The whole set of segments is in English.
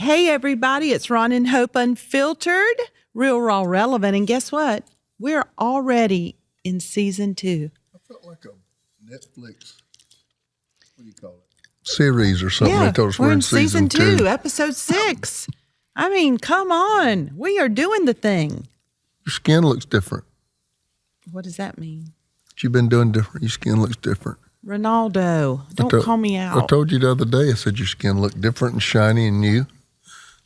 Hey, everybody, it's Ron and Hope Unfiltered, real, raw, relevant. And guess what? We're already in season 2. I felt like a Netflix, what do you call it? Series or something. Yeah, They told us we're in season 2, episode 6. I mean, come on. We are doing the thing. Your skin looks different. What does that mean? What you've been doing different. Your skin looks different. Ronaldo, don't call me out. I told you the other day, I said your skin looked different and shiny and new.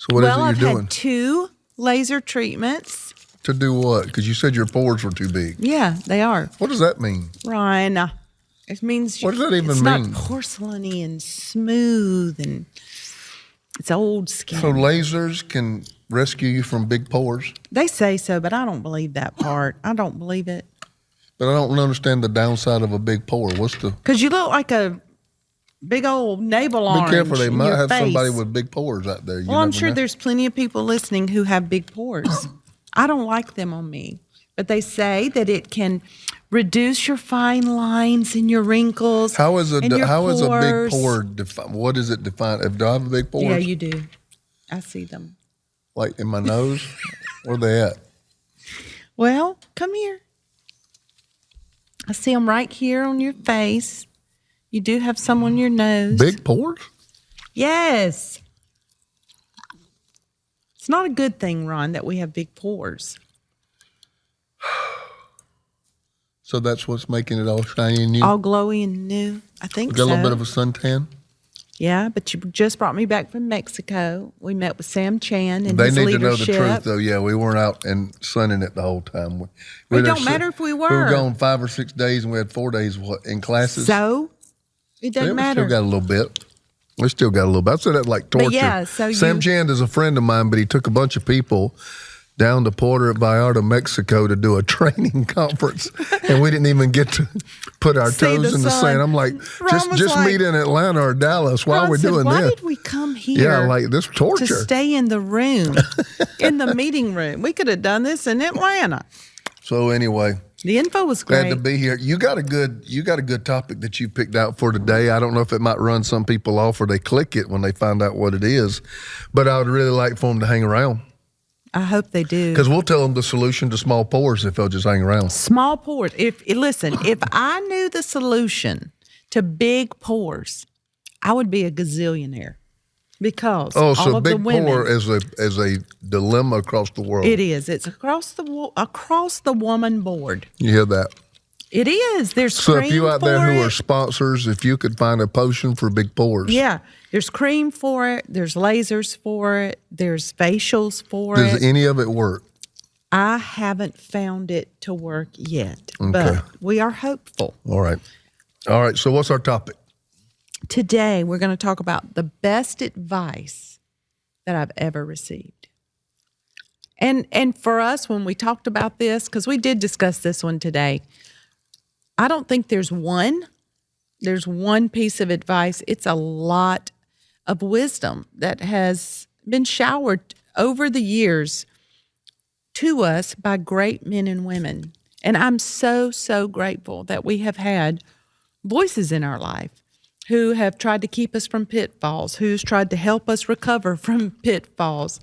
So what is it you're I've doing? had 2 laser treatments. To do what? Because you said your pores were too big. Yeah, they are. What does that mean? Ryan, it means what does that even it's mean? not porcelainy and smooth and it's old skin. So lasers can rescue you from big pores? They say so, but I don't believe that part. I don't believe it. But I don't understand the downside of a big pore. What's the... Because you look like a big old navel orange. Be careful, they might have face. somebody with big pores out there. Well, I'm sure there's plenty of people listening who have big pores. I don't like them on me. But they say that it can reduce your fine lines and your wrinkles. How is a big pores. pore defined? What is it defined? Do I have a big pores? Yeah, you do. I see them. Like in my nose? Where they at? Well, come here. I see them right here on your face. You do have some on your nose. Big pores? Yes. It's not a good thing, Ron, that we have big pores. So that's what's making it all shiny and new? All glowy and new. I think so. Got a little bit of a suntan? Yeah, but you just brought me back from Mexico. We met with Sam Chan and They his need leadership. to know the truth, though. Yeah, we weren't out and sunning it the whole time. It don't matter if we were. We were gone 5 or 6 days, and we had 4 days in classes. So it doesn't matter. We still got a little bit. We still got a little bit. I said that like torture. But yeah, so Sam Chan is a friend of mine, but he took a bunch of people down to Puerto Vallarta, Mexico to do a training conference, and we didn't even get to put our toes in the sand. I'm like, just meet in Atlanta or Dallas. Why are we doing this? Why did we come here? Yeah, like this torture. To stay in the room, in the meeting room. We could have done this in Atlanta. So anyway, the info was great. Glad to be here. You got a good topic that you picked out for today. I don't know if it might run some people off or they click it when they find out what it is, but I would really like for them to hang around. I hope they do. Because we'll tell them the solution to small pores if they'll just hang around. Small pores. Listen, if I knew the solution to big pores, I would be a gazillionaire. Because all of the women. Big pore is a dilemma across the world. It is. It's across the woman board. You hear that? It is. There's so cream for it. So if you out there who are sponsors, if you could find a potion for big pores. Yeah. There's cream for it. There's lasers for it. There's facials for it. Does any of it work? I haven't found it to work yet, okay. But we are hopeful. All right. So what's our topic? Today, we're going to talk about the best advice that I've ever received. And for us, when we talked about this, because we did discuss this one today, I don't think there's one piece of advice. It's a lot of wisdom that has been showered over the years to us by great men and women. And I'm so, so grateful that we have had voices in our life who have tried to keep us from pitfalls, who's tried to help us recover from pitfalls.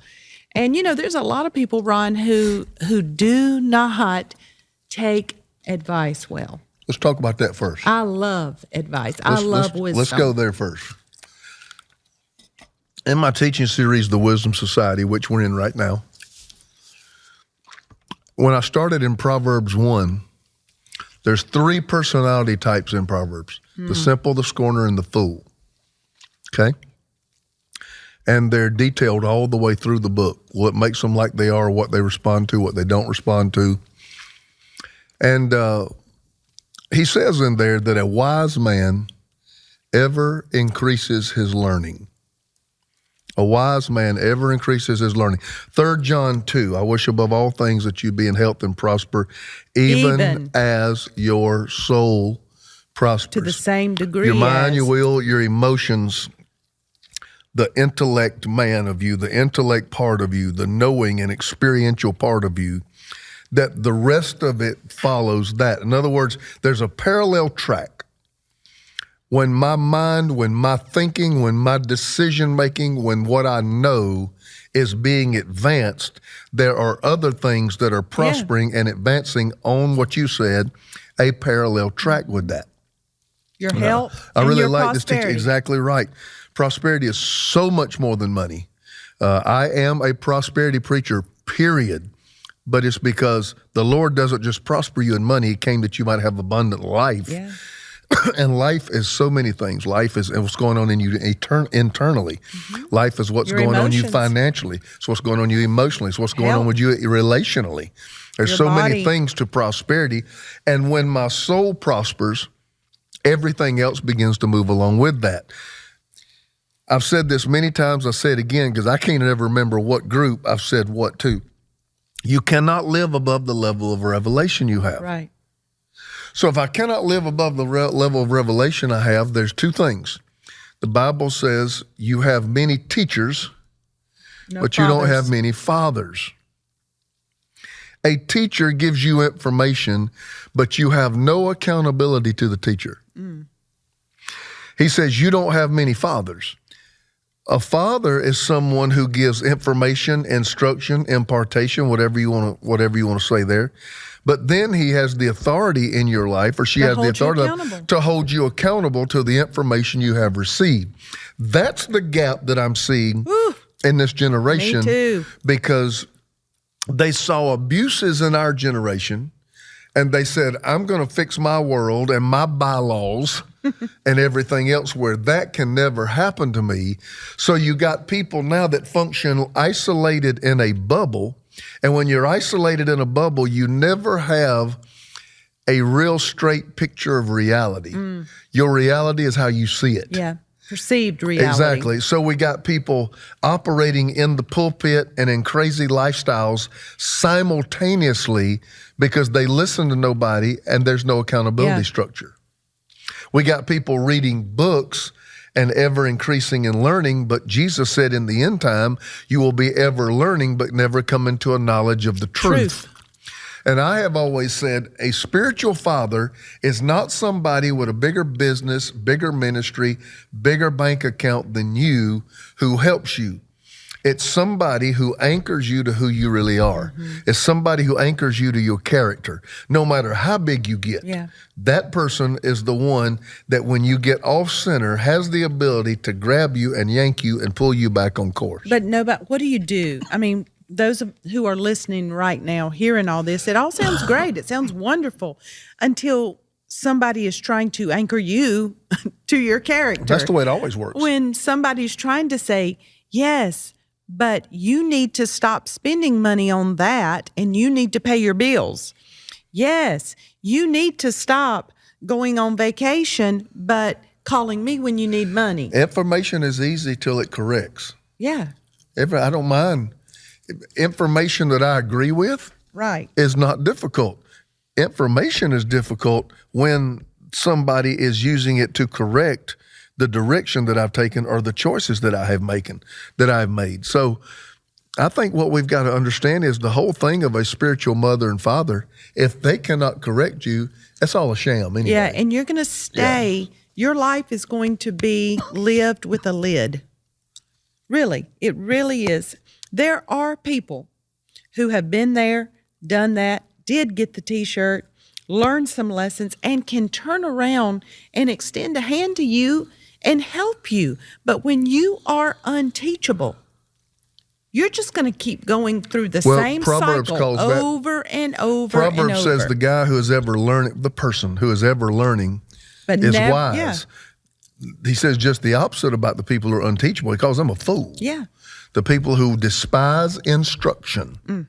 And, there's a lot of people, Ron, who do not take advice well. Let's talk about that first. I love advice. I love wisdom. Let's go there first. In my teaching series, The Wisdom Society, which we're in right now, when I started in Proverbs 1, there's 3 personality types in Proverbs. The simple, the scorner, and the fool. Okay? And they're detailed all the way through the book. What makes them like they are, what they respond to, what they don't respond to. And he says in there that a wise man ever increases his learning. A wise man ever increases his learning. 3 John 2, I wish above all things that you be in health and prosper, even as your soul prospers. To the same degree. Your mind, your will, your emotions, the intellect man of you, the intellect part of you, the knowing and experiential part of you, that the rest of it follows that. In other words, there's a parallel track. when my mind, when my thinking, when my decision making, when what I know is being advanced, there are other things that are prospering and advancing on what you said, a parallel track with that. Your health I and really your like this teaching. prosperity. Exactly right. Prosperity is so much more than money. I am a prosperity preacher, period. But it's because the Lord doesn't just prosper you in money. He came that you might have abundant life. Yeah. And life is so many things. Life is what's going on in you internally. Life is what's Your going on you emotions. financially. It's what's going on you emotionally. It's what's going on Health. with you relationally. There's Your so body. many things to prosperity. And when my soul prospers, everything else begins to move along with that. I've said this many times. I say it again because I can't ever remember what group I've said what to. You cannot live above the level of revelation you have. Right. So if I cannot live above the level of revelation I have, there's two things. The Bible says you have many teachers, No but you don't fathers. have many fathers. A teacher gives you information, but you have no accountability to the teacher. He says you don't have many fathers. A father is someone who gives information, instruction, impartation, whatever you want to say there. But then he has the authority in your life, or she To has the hold you authority accountable. to hold you accountable to the information you have received. That's the gap that I'm seeing in this generation. Me too. Because they saw abuses in our generation, and they said, I'm going to fix my world and my bylaws and everything else where that can never happen to me. So you got people now that function isolated in a bubble. And when you're isolated in a bubble, you never have a real straight picture of reality. Your reality is how you see it. Yeah. Perceived reality. Exactly. So we got people operating in the pulpit and in crazy lifestyles simultaneously because they listen to nobody and there's no accountability structure. We got people reading books and ever increasing in learning, but Jesus said in the end time, you will be ever learning, but never come into a knowledge of the truth. And I have always said a spiritual father is not somebody with a bigger business, bigger ministry, bigger bank account than you who helps you. It's somebody who anchors you to who you really are. It's somebody who anchors you to your character, no matter how big you get. Yeah. That person is the one that when you get off center has the ability to grab you and yank you and pull you back on course. But what do you do? I mean, those who are listening right now, hearing all this, it all sounds great. It sounds wonderful until somebody is trying to anchor you to your character. That's the way it always works. When somebody's trying to say, yes, but you need to stop spending money on that and you need to pay your bills. Yes, you need to stop going on vacation, but calling me when you need money. Information is easy till it corrects. Yeah, I don't mind. Information that I agree with right. is not difficult. Information is difficult when somebody is using it to correct the direction that I've taken or the choices that I have made. So I think what we've got to understand is the whole thing of a spiritual mother and father, if they cannot correct you, that's all a sham anyway. Yeah, and you're going to stay, your life is going to be lived with a lid. Really, it really is. There are people who have been there, done that, did get the T-shirt, learned some lessons, and can turn around and extend a hand to you and help you. But when you are unteachable, you're just going to keep going through the same Proverbs cycle calls that- over and over and over. Proverbs says the guy who is ever learning, the person who is ever learning But is never- wise. yeah. He says just the opposite about the people who are unteachable. He calls them a fool. Yeah. The people who despise instruction.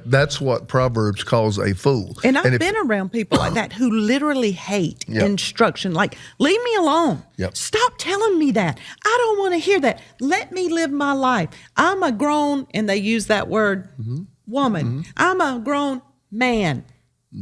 That's what Proverbs calls a fool. And I've if- been around people like that who literally hate instruction. Like, leave me alone. Yep. Stop telling me that. I don't want to hear that. Let me live my life. I'm a grown, and they use that word, woman. I'm a grown man.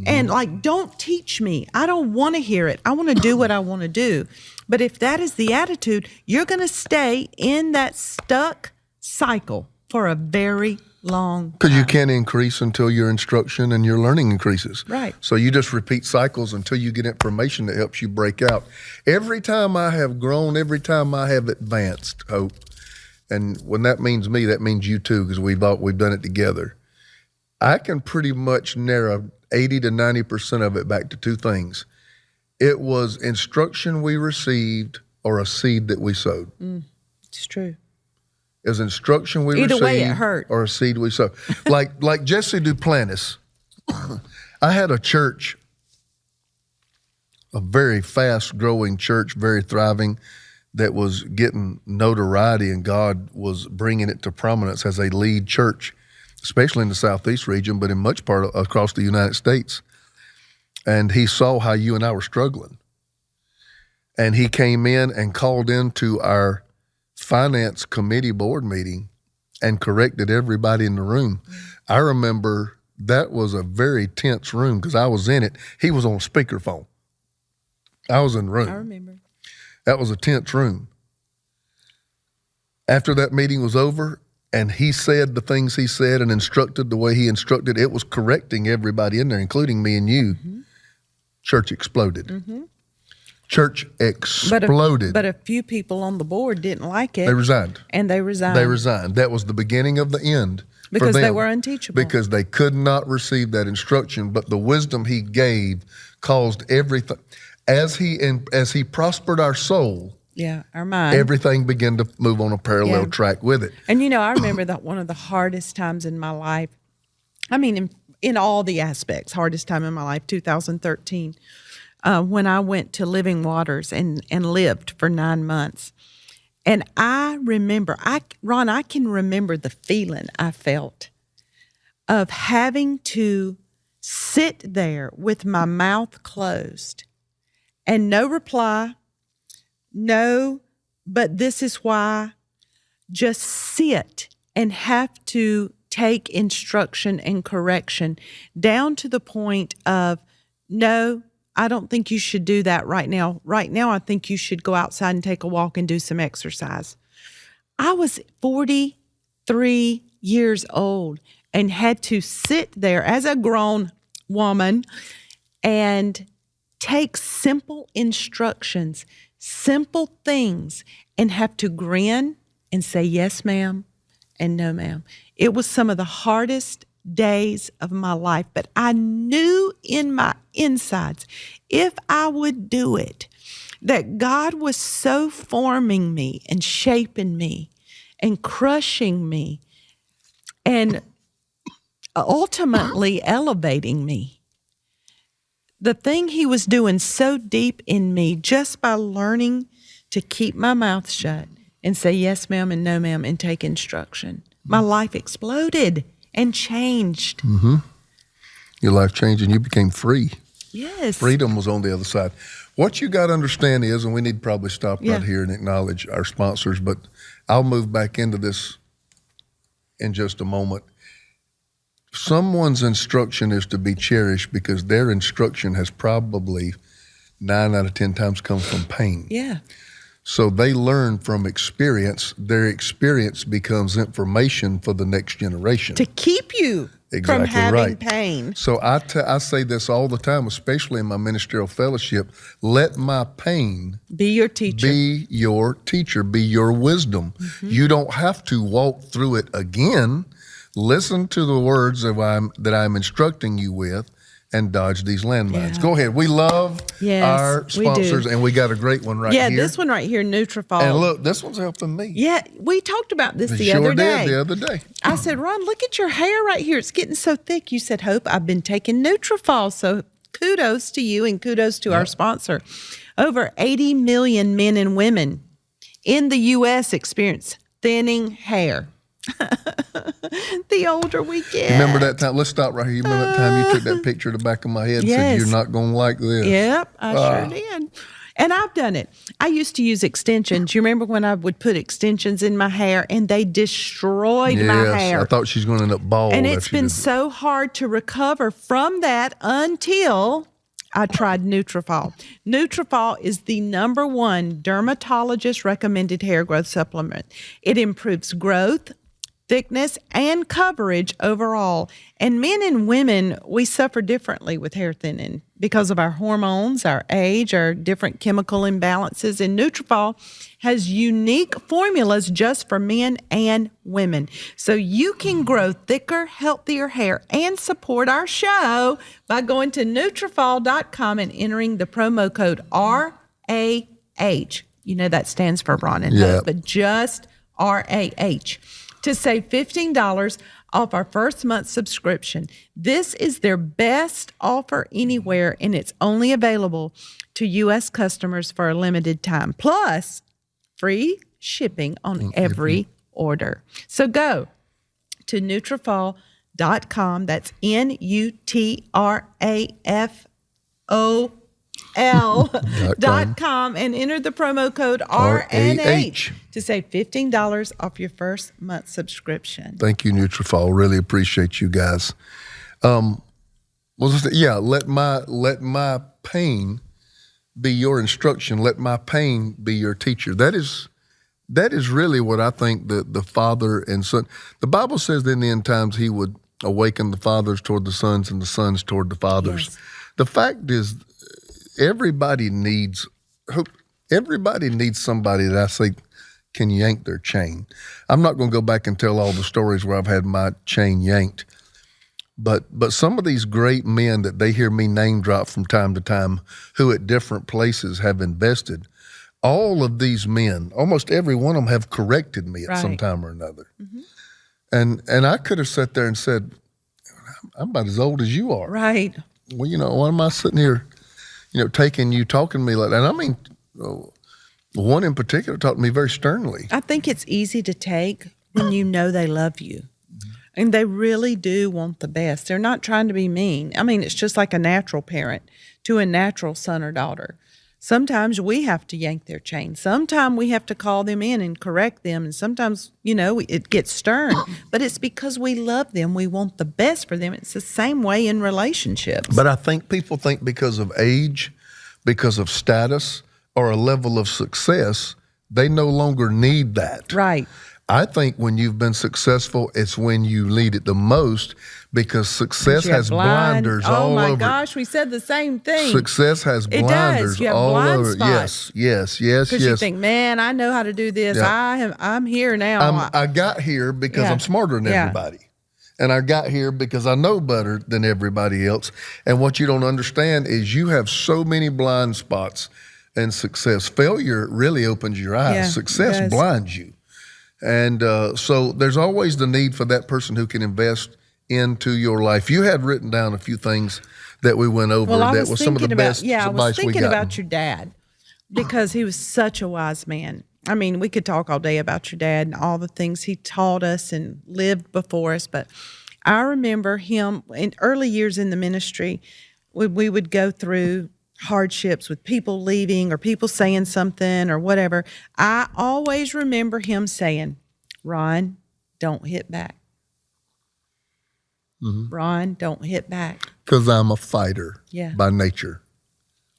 And like, don't teach me. I don't want to hear it. I want to do what I want to do. But if that is the attitude, you're going to stay in that stuck cycle for a very long Because you time. can't increase until your instruction and your learning increases. Right. So you just repeat cycles until you get information that helps you break out. Every time I have grown, every time I have advanced, Hope, and when that means me, that means you too, because we've done it together. I can pretty much narrow 80 to 90% of it back to two things. It was instruction we received or a seed that we sowed. It's true. It was instruction we Either received way, it hurt. or a seed we sowed. like Jesse Duplantis, I had a church, a very fast-growing church, very thriving, that was getting notoriety, and God was bringing it to prominence as a lead church, especially in the Southeast region, but in much part across the United States. And he saw how you and I were struggling. And he came in and called into our finance committee board meeting and corrected everybody in the room. I remember that was a very tense room because I was in it. He was on speakerphone. I was in the room. I remember. That was a tense room. After that meeting was over and he said the things he said and instructed the way he instructed, it was correcting everybody in there, including me and you. Church exploded. Church exploded. But a few people on the board didn't like it. They resigned. And they resigned. They resigned. That was the beginning of the end. Because for them, they were unteachable. Because they could not receive that instruction, but the wisdom he gave caused everything. As he prospered our soul, Yeah, our mind. everything began to move on a parallel track with it. And I remember that one of the hardest times in my life, I mean, in all the aspects, hardest time in my life, 2013, when I went to Living Waters and lived for 9 months. And I remember, Ron, I can remember the feeling I felt of having to sit there with my mouth closed and no reply, no, but this is why, just sit and have to take instruction and correction down to the point of, no, I don't think you should do that right now. Right now, I think you should go outside and take a walk and do some exercise. I was 43 years old and had to sit there as a grown woman and take simple instructions, simple things, and have to grin and say, yes, ma'am, and no, ma'am. It was some of the hardest days of my life, but I knew in my insides, if I would do it, that God was so forming me and shaping me and crushing me and ultimately elevating me. The thing he was doing so deep in me just by learning to keep my mouth shut and say yes, ma'am, and no, ma'am, and take instruction. My life exploded and changed. Your life changed and you became free. Yes. Freedom was on the other side. What you got to understand is, and we need to probably stop right here and acknowledge our sponsors, but I'll move back into this in just a moment. Someone's instruction is to be cherished because their instruction has probably 9 out of 10 times come from pain. Yeah. So they learn from experience. Their experience becomes information for the next generation. To keep you from having pain. So I say this all the time, especially in my ministerial fellowship. Let my pain be your teacher. Be your teacher. Be your wisdom. You don't have to walk through it again. Listen to the words that I'm instructing you with and dodge these landmines. Go ahead. We love our sponsors, and we got a great one right here. Yeah, this one right here, Nutrafol. And look, this one's helping me. Yeah, we talked about this the other day. I said, Ron, look at your hair right here. It's getting so thick. You said, Hope, I've been taking Nutrafol. So kudos to you and kudos to our sponsor. Over 80 million men and women in the U.S. experience thinning hair. The older we get. Remember that time? Let's stop right here. You remember that time you took that picture to the back of my head and said, you're not going to like this? Yep, I sure did. And I've done it. I used to use extensions. You remember when I would put extensions in my hair and they destroyed my hair? I thought she's going to end up bald. And it's been so hard to recover from that until I tried Nutrafol. Nutrafol is the #1 dermatologist recommended hair growth supplement. It improves growth, thickness, and coverage overall. And men and women, we suffer differently with hair thinning because of our hormones, our age, our different chemical imbalances. And Nutrafol has unique formulas just for men and women. So you can grow thicker, healthier hair and support our show by going to Nutrafol.com and entering the promo code RAH. You know that stands for Ron and Hope, but just RAH. To save $15 off our first month subscription. This is their best offer anywhere, and it's only available to U.S. customers for a limited time. Plus, free shipping on every order. So go to Nutrafol.com. That's Nutrafol.com and enter the promo code RNH to save $15 off your first month subscription. Thank you, Nutrafol. Really appreciate you guys. Let my pain be your instruction. Let my pain be your teacher. That is really what I think the Father and Son. The Bible says that in the end times He would awaken the fathers toward the sons and the sons toward the fathers. Yes. The fact is, everybody needs somebody that I say can yank their chain. I'm not going to go back and tell all the stories where I've had my chain yanked, but some of these great men that they hear me name drop from time to time, who at different places have invested, all of these men, almost every one of them, have corrected me at some time or another. Mm-hmm. And I could have sat there and said, I'm about as old as you are. Right. Well, why am I sitting here, talking to me like that? And I mean, one in particular talked to me very sternly. I think it's easy to take when you know they love you. And they really do want the best. They're not trying to be mean. I mean, it's just like a natural parent to a natural son or daughter. Sometimes we have to yank their chain. Sometimes we have to call them in and correct them. And sometimes, it gets stern. But it's because we love them. We want the best for them. It's the same way in relationships. But I think people think because of age, because of status, or a level of success, they no longer need that. Right. I think when you've been successful, it's when you need it the most, because success has blinders all over. Oh my gosh, we said the same thing. Success has blinders all over. Spots. Yes. Because you think, man, I know how to do this. Yeah. I'm here now. I got here because I'm smarter than everybody. And I got here because I know better than everybody else. And what you don't understand is you have so many blind spots in success. Failure really opens your eyes. Yeah, success blinds you. And so there's always the need for that person who can invest into your life. You had written down a few things that we went over that was some of the best advice we got. I was thinking about your dad because he was such a wise man. I mean, we could talk all day about your dad and all the things he taught us and lived before us. But I remember him in early years in the ministry, we would go through hardships with people leaving or people saying something or whatever. I always remember him saying, Ron, don't hit back. Mm-hmm. Ron, don't hit back. Because I'm a fighter by nature.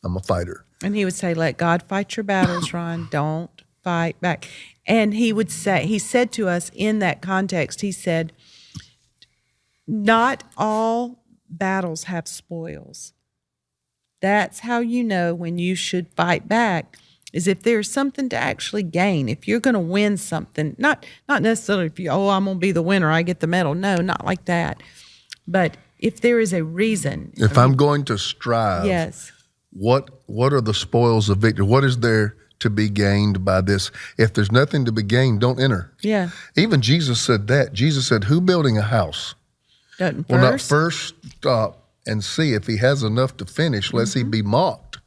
I'm a fighter. And he would say, let God fight your battles, Ron. Don't fight back. And he said to us in that context, he said, not all battles have spoils. That's how you know when you should fight back, is if there's something to actually gain. If you're going to win something, not necessarily if I'm going to be the winner, I get the medal. No, not like that. But if there is a reason. If I'm going to strive, what are the spoils of victory? What is there to be gained by this? If there's nothing to be gained, don't enter. Yeah. Even Jesus said that. Jesus said, who building a house will not first stop and see if he has enough to finish, lest he be mocked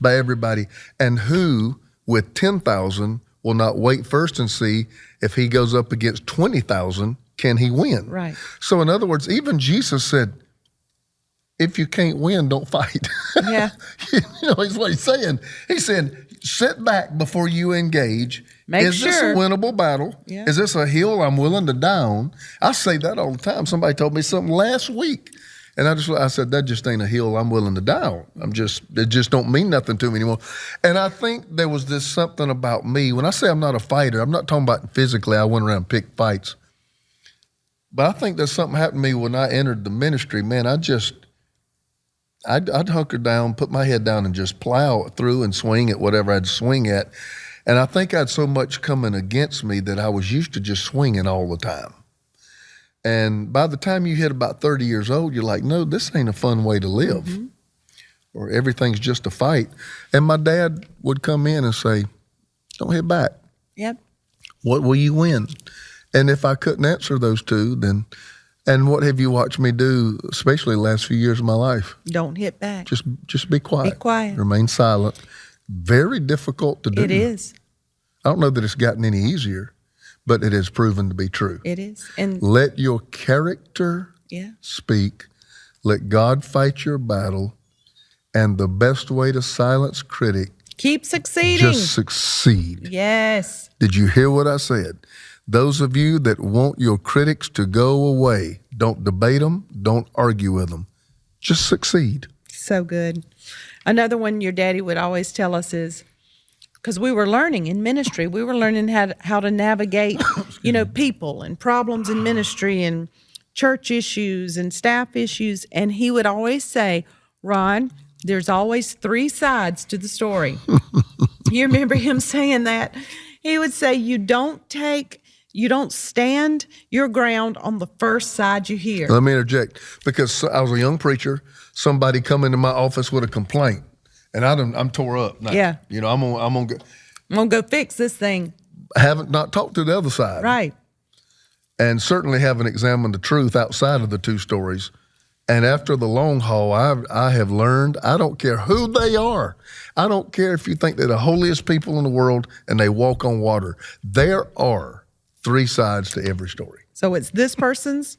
by everybody. And who, with 10,000, will not wait first and see if he goes up against 20,000, can he win? Right. So in other words, even Jesus said, if you can't win, don't fight. Yeah. He's what he's saying. He said, sit back before you engage. Is this a winnable battle? Yeah. Is this a hill I'm willing to down? I say that all the time. Somebody told me something last week. And I said, that just ain't a hill I'm willing to down. It just don't mean nothing to me anymore. And I think there was this something about me. When I say I'm not a fighter, I'm not talking about physically, I went around and picked fights. But I think there's something happened to me when I entered the ministry. Man, I'd hunker down, put my head down, and just plow through and swing at whatever I'd swing at. And I think I had so much coming against me that I was used to just swinging all the time. And by the time you hit about 30 years old, you're like, no, this ain't a fun way to live. Mm-hmm. Or everything's just a fight. And my dad would come in and say, don't hit back. Yep. What will you win? And if I couldn't answer those two, then, and what have you watched me do, especially the last few years of my life? Don't hit back. Just be quiet. Be quiet. Remain silent. Very difficult to do. It is. I don't know that it's gotten any easier, but it has proven to be true. It is. And let your character speak. Let God fight your battle. And the best way to silence critic, keep succeeding. Just succeed. Yes. Did you hear what I said? Those of you that want your critics to go away, don't debate them, don't argue with them. Just succeed. So good. Another one your daddy would always tell us is, because we were learning in ministry, we were learning how to navigate, people and problems in ministry and church issues and staff issues. And he would always say, Ron, there's always 3 sides to the story. You remember him saying that? He would say, you don't stand your ground on the first side you hear. Let me interject, because I was a young preacher. Somebody come into my office with a complaint, and I'm tore up. Now, yeah. I'm gonna go fix this thing. Haven't not talked to the other side. Right. And certainly haven't examined the truth outside of the 2 stories. And after the long haul, I have learned, I don't care who they are. I don't care if you think they're the holiest people in the world and they walk on water. There are 3 sides to every story. So it's this person's,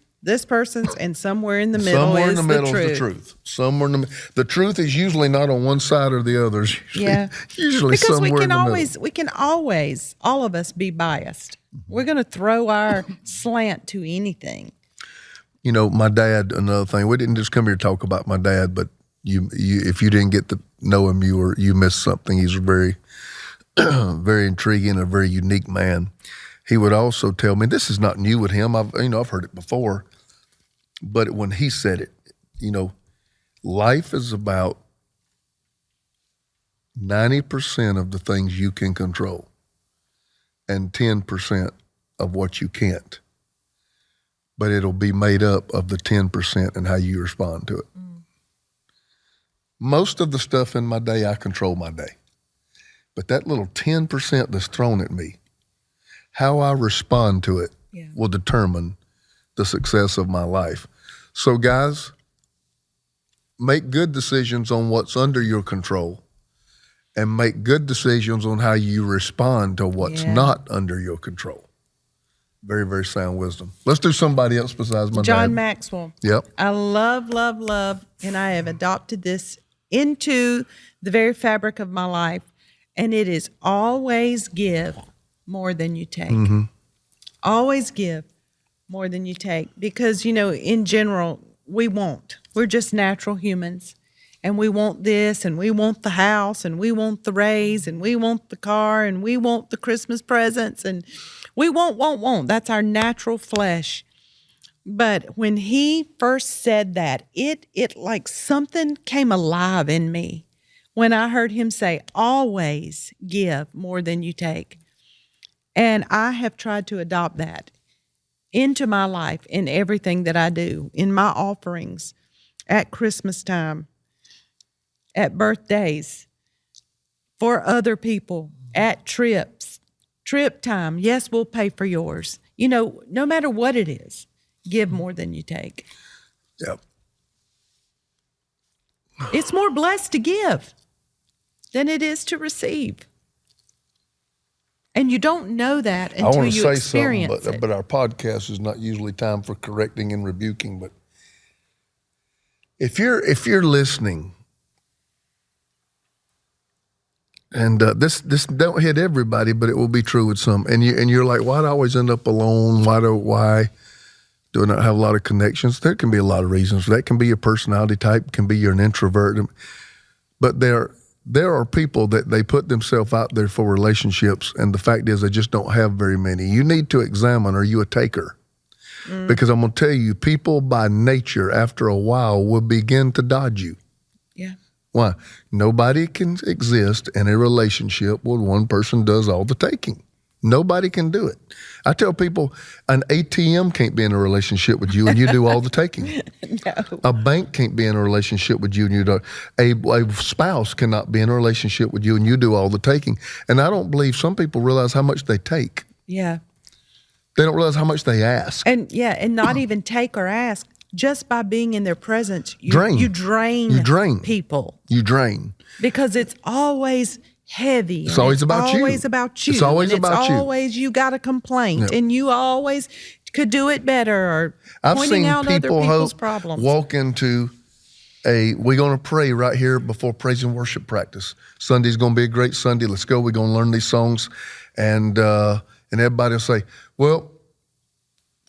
and somewhere in the middle somewhere is in the middle the truth. Is the truth. Somewhere in the truth is usually not on one side or the other. Usually because somewhere in the middle. We can always, all of us, be biased. We're going to throw our slant to anything. My dad, another thing, we didn't just come here to talk about my dad, but you if you didn't get to know him, you missed something. He's a very, very intriguing, a very unique man. He would also tell me, this is not new with him. I've heard it before, but when he said it, life is about 90% of the things you can control and 10% of what you can't. But it'll be made up of the 10% and how you respond to it. Mm. Most of the stuff in my day, I control my day. But that little 10% that's thrown at me, how I respond to it will determine the success of my life. So guys, make good decisions on what's under your control and make good decisions on how you respond to what's not under your control. Very, very sound wisdom. Let's do somebody else besides my dad. John Maxwell. Yep. I love, and I have adopted this into the very fabric of my life, and it is always give more than you take. Mm-hmm. Always give more than you take, because, in general, we're just natural humans, and we want this, and we want the house, and we want the raise, and we want the car, and we want the Christmas presents, and we want. That's our natural flesh. But when he first said that, it like something came alive in me when I heard him say, always give more than you take. And I have tried to adopt that into my life in everything that I do, in my offerings, at Christmas time, at birthdays, for other people, at trip time. Yes, we'll pay for yours. No matter what it is, give more than you take. Yep. It's more blessed to give than it is to receive. And you don't know that until you experience it. But our podcast is not usually time for correcting and rebuking. But if you're listening, and this don't hit everybody, but it will be true with some. And you're like, why do I always end up alone? Why do I not have a lot of connections? There can be a lot of reasons. That can be your personality type. Can be you're an introvert. But there are people that they put themselves out there for relationships, and the fact is they just don't have very many. You need to examine, are you a taker? Because I'm going to tell you, people by nature, after a while, will begin to dodge you. Yeah. Why? Nobody can exist in a relationship where one person does all the taking. Nobody can do it. I tell people an ATM can't be in a relationship with you and you do all the taking. No. A bank can't be in a relationship with you and you don't. A spouse cannot be in a relationship with you and you do all the taking. And I don't believe some people realize how much they take. Yeah. They don't realize how much they ask. And not even take or ask. Just by being in their presence, you drain people. You drain. Because it's always heavy. It's always about you. Always about you. It's always about you. It's always you got a complaint, and you always could do it better, or pointing out other people's problems. Walk into we're going to pray right here before praise and worship practice. Sunday's going to be a great Sunday. Let's go. We're going to learn these songs, and everybody will say, "Well,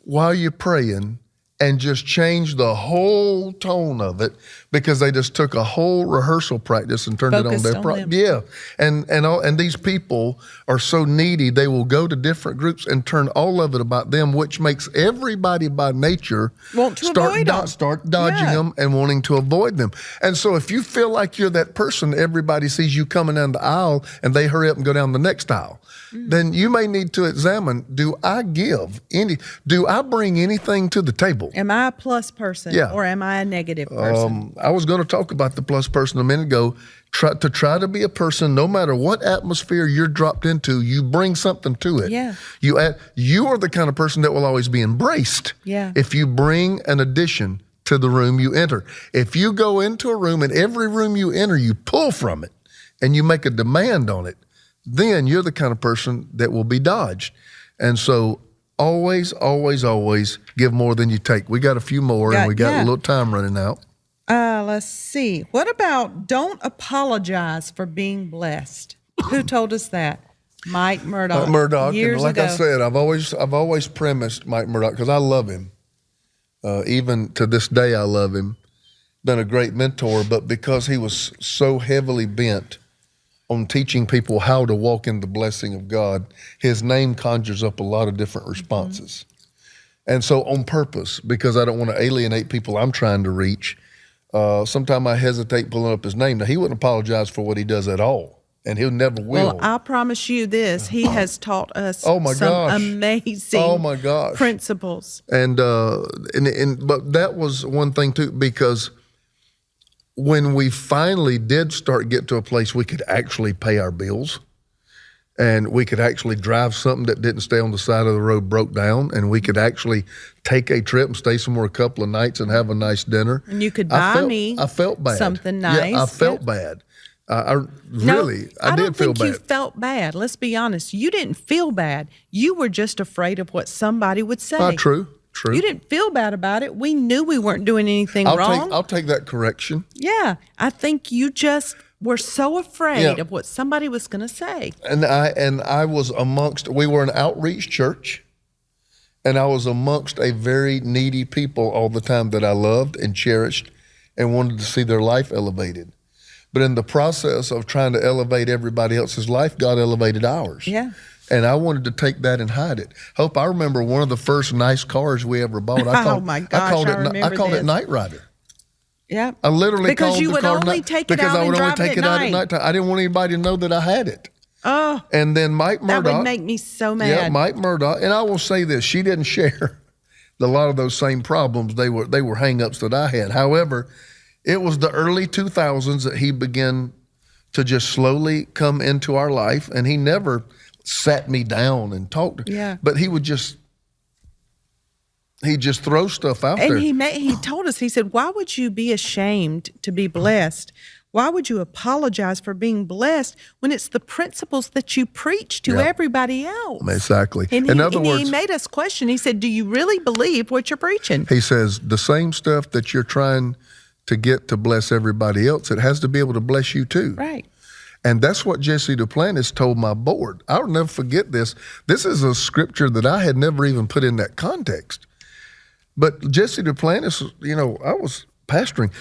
while you're praying." And just change the whole tone of it because they just took a whole rehearsal practice and turned Focused it on their them. Yeah, and these people are so needy they will go to different groups and turn all of it about them, which makes everybody by nature Want to avoid them. start dodging them and wanting to avoid them. And so if you feel like you're that person, everybody sees you coming down the aisle and they hurry up and go down the next aisle. Then you may need to examine, do I bring anything to the table? Am I a plus person or am I a negative person? I was going to talk about the plus person a minute ago. Try to be a person, no matter what atmosphere you're dropped into, you bring something to it. Yeah. You are the kind of person that will always be embraced if you bring an addition to the room you enter. If you go into a room and every room you enter, you pull from it and you make a demand on it, then you're the kind of person that will be dodged. And so always, always, always give more than you take. We got a few more and we got a little time running out. Let's see. What about don't apologize for being blessed? Who told us that? Mike Murdoch. Murdoch. Years And like ago. I said, I've always premised Mike Murdoch because I love him. Even to this day, I love him. Been a great mentor, but because he was so heavily bent on teaching people how to walk in the blessing of God, his name conjures up a lot of different responses. And so on purpose, because I don't want to alienate people I'm trying to reach, sometimes I hesitate pulling up his name. Now, he wouldn't apologize for what he does at all, and he never will. Well, I promise you this. He has taught us some amazing principles. And but that was one thing too, because when we finally did get to a place we could actually pay our bills and we could actually drive something that didn't stay on the side of the road broke down, and we could actually take a trip and stay somewhere a couple of nights and have a nice dinner. And you could buy me I felt bad. Something nice. Yeah, I felt bad. I did feel bad. I don't think you felt bad. Let's be honest. You didn't feel bad. You were just afraid of what somebody would say. True. You didn't feel bad about it. We knew we weren't doing anything wrong. I'll take that correction. Yeah. I think you just were so afraid of what somebody was going to say. And I was we were an outreach church, and I was amongst a very needy people all the time that I loved and cherished and wanted to see their life elevated. But in the process of trying to elevate everybody else's life, God elevated ours. Yeah. And I wanted to take that and hide it. I remember one of the first nice cars we ever bought. Oh my gosh, I called it Night Rider. Yeah. I literally because called you the would car only take it out and drive it at night. Nighttime. I didn't want anybody to know that I had it. Oh. And then Mike Murdoch. That would make me so mad. Yeah, Mike Murdoch. And I will say this, she didn't share a lot of those same problems. They were hang-ups that I had. However, it was the early 2000s that he began to just slowly come into our life, and he never sat me down and talked. Yeah. But he'd just throw stuff out there. And he told us, he said, why would you be ashamed to be blessed? Why would you apologize for being blessed when it's the principles that you preach to everybody else? Exactly. And In other words, he made us question. He said, do you really believe what you're preaching? He says, the same stuff that you're trying to get to bless everybody else, it has to be able to bless you too. Right. And that's what Jesse Duplantis told my board. I'll never forget this. This is a scripture that I had never even put in that context. But Jesse Duplantis, I was pastoring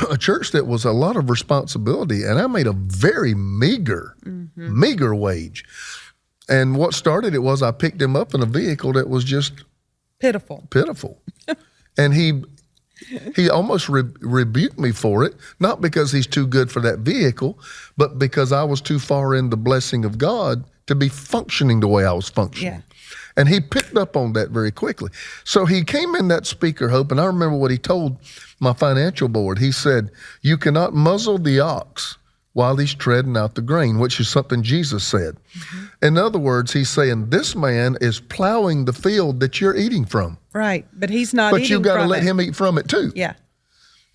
a church that was a lot of responsibility, and I made a very meager wage. And what started it was I picked him up in a vehicle that was just Pitiful. And he almost rebuked me for it, not because he's too good for that vehicle, but because I was too far in the blessing of God to be functioning the way I was functioning. Yeah. And he picked up on that very quickly. So he came in that speaker, Hope, and I remember what he told my financial board. He said, you cannot muzzle the ox while he's treading out the grain, which is something Jesus said. Mm-hmm. In other words, he's saying this man is plowing the field that you're eating from. Right, but he's not eating from it. But you got to let him eat from it too. Yeah.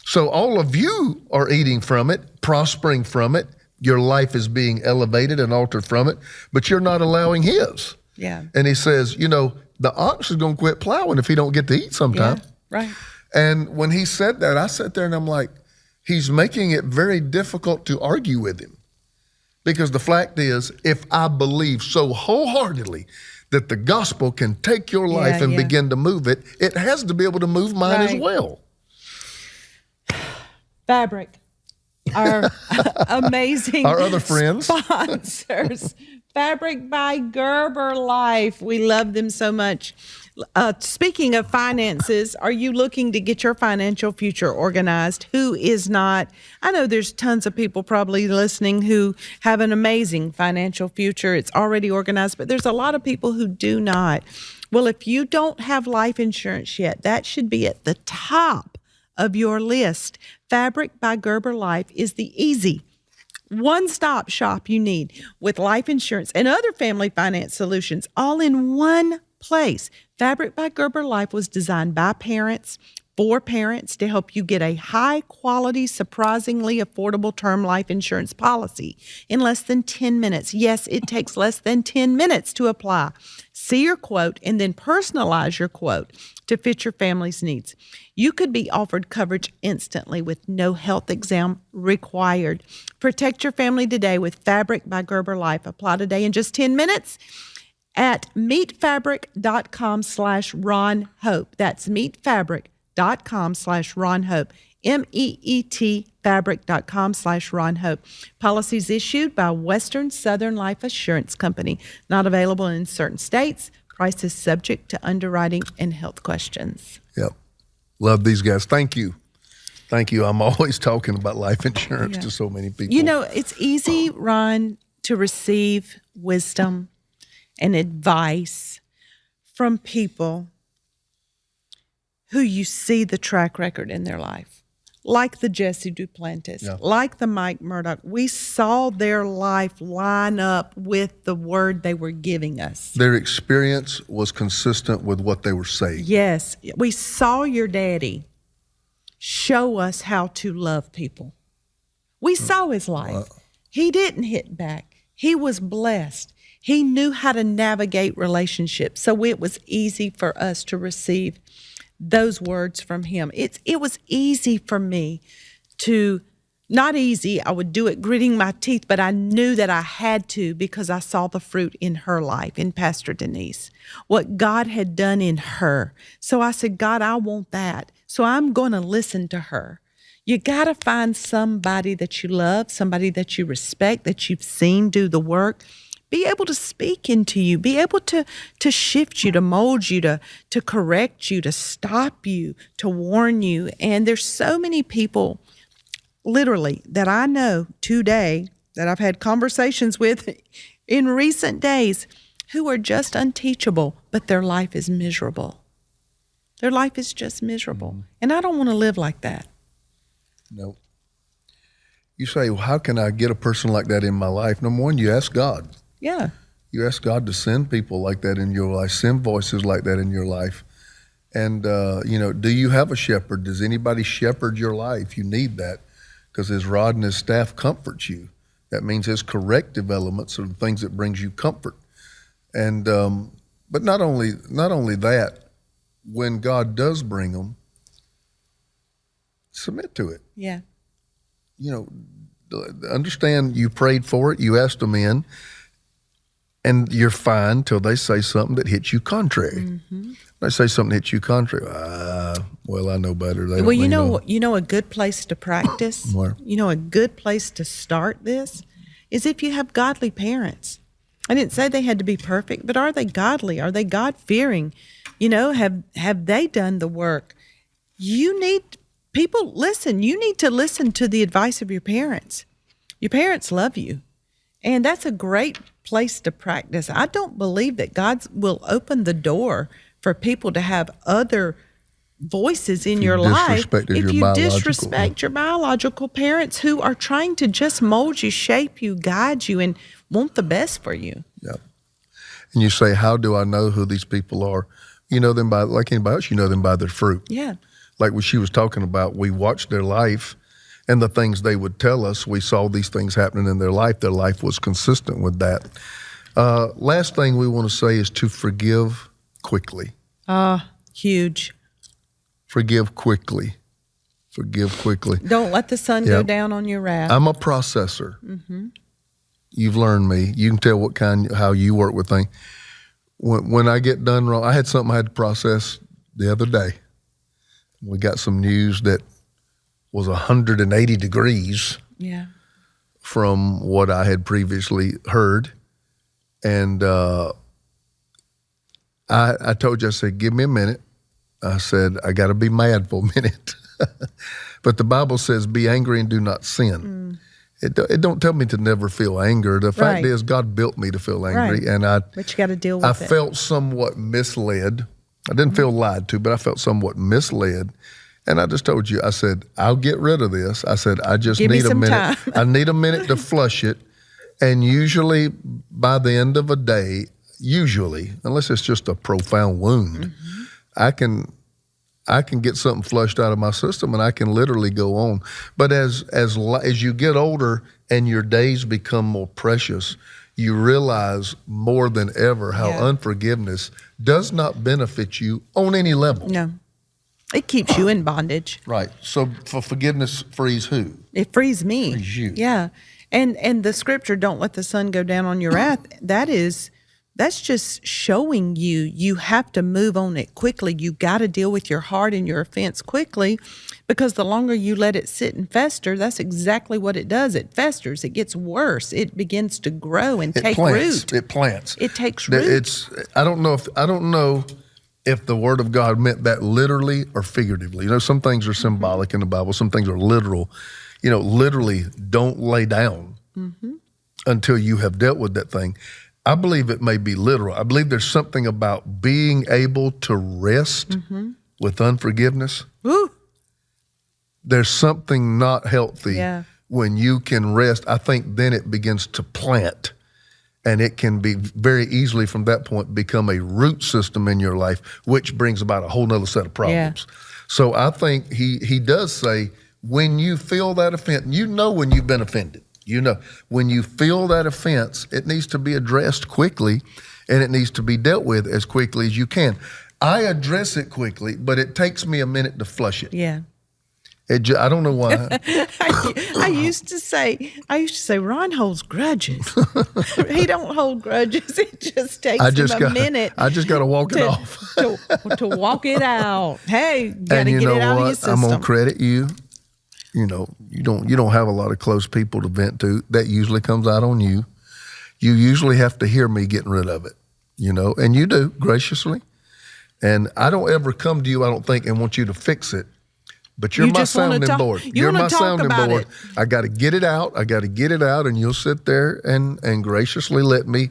So all of you are eating from it, prospering from it. Your life is being elevated and altered from it, but you're not allowing his. Yeah. And he says, the ox is going to quit plowing if he don't get to eat sometime. Yeah, right. And when he said that, I sat there and I'm like, he's making it very difficult to argue with him. Because the fact is, if I believe so wholeheartedly that the gospel can take your life and begin to move it, it has to be able to move mine as well. Fabric, our amazing our other friends. Sponsors. Fabric by Gerber Life. We love them so much. Speaking of finances, are you looking to get your financial future organized? Who is not? I know there's tons of people probably listening who have an amazing financial future. It's already organized, but there's a lot of people who do not. Well, if you don't have life insurance yet, that should be at the top of your list. Fabric by Gerber Life is the easy one-stop shop you need with life insurance and other family finance solutions all in one place. Fabric by Gerber Life was designed by parents for parents to help you get a high-quality, surprisingly affordable term life insurance policy in less than 10 minutes. Yes, it takes less than 10 minutes to apply. See your quote and then personalize your quote to fit your family's needs. You could be offered coverage instantly with no health exam required. Protect your family today with Fabric by Gerber Life. Apply today in just 10 minutes at meetfabric.com/Ron Hope. That's meetfabric.com/Ron Hope. MEET fabric.com/Ron Hope. Policies issued by Western Southern Life Assurance Company. Not available in certain states. Price is subject to underwriting and health questions. Yep. Love these guys. Thank you. Thank you. I'm always talking about life insurance to so many people. It's easy, Ron, to receive wisdom and advice from people who you see the track record in their life, like the Jesse Duplantis, like the Mike Murdoch. We saw their life line up with the word they were giving us. Their experience was consistent with what they were saying. Yes. We saw your daddy show us how to love people. We saw his life. He didn't hit back. He was blessed. He knew how to navigate relationships. So it was easy for us to receive those words from him. It was easy for me to, not easy, I would do it gritting my teeth, but I knew that I had to because I saw the fruit in her life, in Pastor Denise, what God had done in her. So I said, God, I want that. So I'm going to listen to her. You got to find somebody that you love, somebody that you respect, that you've seen do the work. Be able to speak into you, be able to shift you, to mold you, to correct you, to stop you, to warn you. And there's so many people, literally, that I know today that I've had conversations with in recent days who are just unteachable, but their life is miserable. Their life is just miserable. Mm-hmm. And I don't want to live like that. No. You say, well, how can I get a person like that in my life? Number one, you ask God. Yeah. You ask God to send people like that in your life, send voices like that in your life. And, do you have a shepherd? Does anybody shepherd your life? You need that because his rod and his staff comforts you. That means his corrective elements are the things that brings you comfort. And, but not only that, when God does bring them, submit to it. Yeah. Understand you prayed for it, you asked them in, and you're fine till they say something that hits you contrary. Mm-hmm. They say something that hits you contrary. Well, I know better. They you know a good place to practice? Where? A good place to start this is if you have godly parents. I didn't say they had to be perfect, but are they godly? Are they God-fearing? Have they done the work? You need to listen to the advice of your parents. Your parents love you. And that's a great place to practice. I don't believe that God will open the door for people to have other voices in your life if you disrespect your biological parents who are trying to just mold you, shape you, guide you, and want the best for you. Yeah. And you say, how do I know who these people are? You know them by, like anybody else, you know them by their fruit. Yeah. Like what she was talking about, we watched their life and the things they would tell us, we saw these things happening in their life. Their life was consistent with that. Last thing we want to say is to forgive quickly. Huge. Forgive quickly. Forgive quickly. Don't let the sun go down on your wrath. I'm a processor. Mm-hmm. You've learned me. You can tell how you work with things. When I get done wrong, I had something I had to process the other day. We got some news that was 180 degrees from what I had previously heard. And I told you, I said, give me a minute. I said, I got to be mad for a minute. But the Bible says, be angry and do not sin. It don't tell me to never feel anger. The fact is, God built me to feel angry. And but you got to deal with it. I felt somewhat misled. I didn't feel lied to, but I felt somewhat misled. And I just told you, I said, I'll get rid of this. I said, I just need a minute. I need a minute to flush it. And usually by the end of a day, unless it's just a profound wound, I can get something flushed out of my system and I can literally go on. But as you get older and your days become more precious, you realize more than ever how unforgiveness does not benefit you on any level. No. It keeps you in bondage. Right. So for forgiveness frees who? It frees me. Frees you. Yeah. And the scripture, don't let the sun go down on your wrath, that's just showing you have to move on it quickly. You got to deal with your heart and your offense quickly, because the longer you let it sit and fester, that's exactly what it does. It festers. It gets worse. It begins to grow and take root. It plants. It takes root. I don't know if the Word of God meant that literally or figuratively. Some things are symbolic in the Bible. Some things are literal. Literally, don't lay down until you have dealt with that thing. I believe it may be literal. I believe there's something about being able to rest with unforgiveness. Woo. There's something not healthy when you can rest. I think then it begins to plant, and it can be very easily from that point become a root system in your life, which brings about a whole nother set of problems. So I think he does say, when you feel that offense, when you've been offended. When you feel that offense, it needs to be addressed quickly, and it needs to be dealt with as quickly as you can. I address it quickly, but it takes me a minute to flush it. Yeah. I don't know why. I used to say, Ron holds grudges. He don't hold grudges. It just takes him a minute. I just got to walk it off. to walk it out. Hey, got to get it out of your system. I'm gonna credit you. You don't have a lot of close people to vent to. That usually comes out on you. You usually have to hear me getting rid of it, and you do graciously. And I don't ever come to you, I don't think, and want you to fix it. But you're my sounding board. You're my sounding board. I got to get it out. And you'll sit there and graciously let me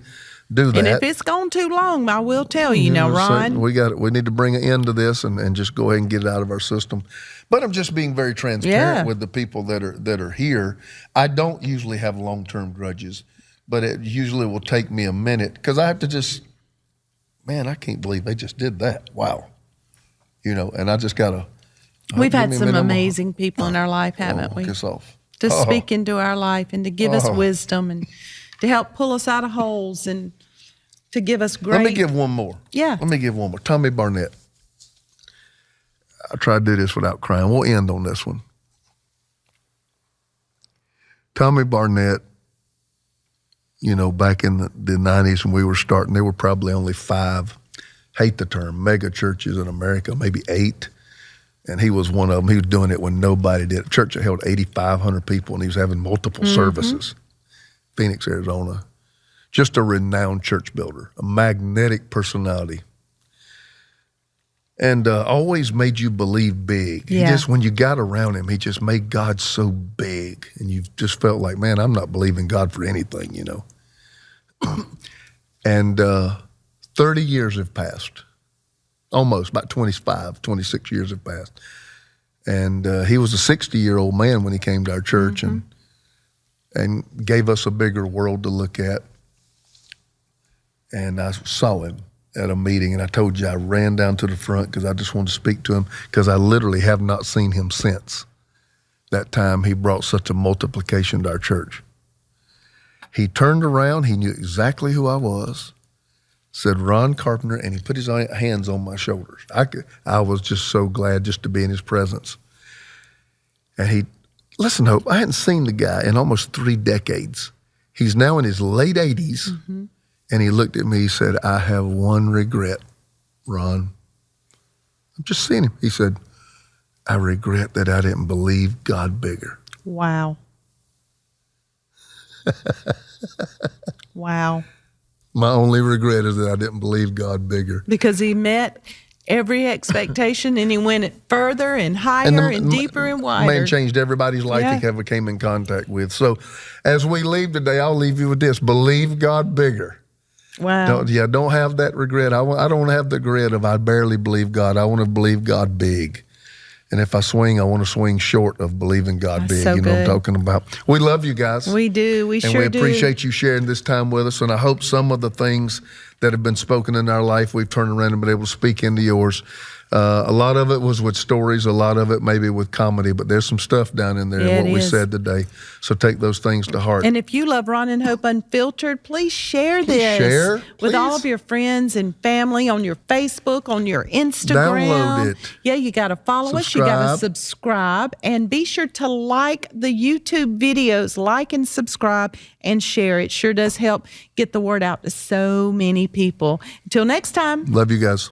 do that. And if it's gone too long, I will tell you. Now, Ron, we need to bring an end to this and just go ahead and get it out of our system. But I'm just being very transparent with the people that are here. I don't usually have long-term grudges, but it usually will take me a minute, because I have to I can't believe they just did that. Wow. And I just got to. We've had some amazing people in our life, haven't we? Kiss off. To speak into our life and to give us wisdom and to help pull us out of holes and to give us great. Let me give one more. Yeah. Let me give one more. Tommy Barnett. I try to do this without crying. We'll end on this one. Tommy Barnett, back in the 90s when we were starting, there were probably only 5, hate the term, mega churches in America, maybe 8. And he was one of them. He was doing it when nobody did. A church that held 8,500 people, and he was having multiple services. Phoenix, Arizona. Just a renowned church builder, a magnetic personality. and always made you believe big. Yeah. He just, when you got around him, he just made God so big. And you just felt like, man, I'm not believing God for anything, you know. And 30 years have passed. Almost, about 25, 26 years have passed. And he was a 60-year-old man when he came to our church and gave us a bigger world to look at. And I saw him at a meeting, and I told you I ran down to the front because I just wanted to speak to him, because I literally have not seen him since that time he brought such a multiplication to our church. He turned around, he knew exactly who I was, said, Ron Carpenter, and he put his hands on my shoulders. I was just so glad just to be in his presence. And listen, Hope, I hadn't seen the guy in almost 3 decades. He's now in his late 80s, and he looked at me, he said, I have one regret, Ron. I'm just seeing him. He said, I regret that I didn't believe God bigger. Wow. Wow. My only regret is that I didn't believe God bigger. Because he met every expectation, and he went it further and higher and deeper and wider. Man changed everybody's life he ever came in contact with. So as we leave today, I'll leave you with this. Believe God bigger. Wow. Don't have that regret. I don't have the regret of I barely believe God. I want to believe God big. And if I swing, I want to swing short of believing God big. So you know what I'm talking about. We love you guys. We do. We sure do. And we appreciate you sharing this time with us. And I hope some of the things that have been spoken in our life, we've turned around and been able to speak into yours. A lot of it was with stories, a lot of it maybe with comedy, but there's some stuff down in there in what we said today. So take those things to heart. And if you love Ron and Hope Unfiltered, please share this with all of your friends and family on your Facebook, on your Instagram. Download it. Yeah, you got to follow us. You got to subscribe. And be sure to like the YouTube videos, like and subscribe and share. It sure does help get the word out to so many people. Until next time. Love you guys.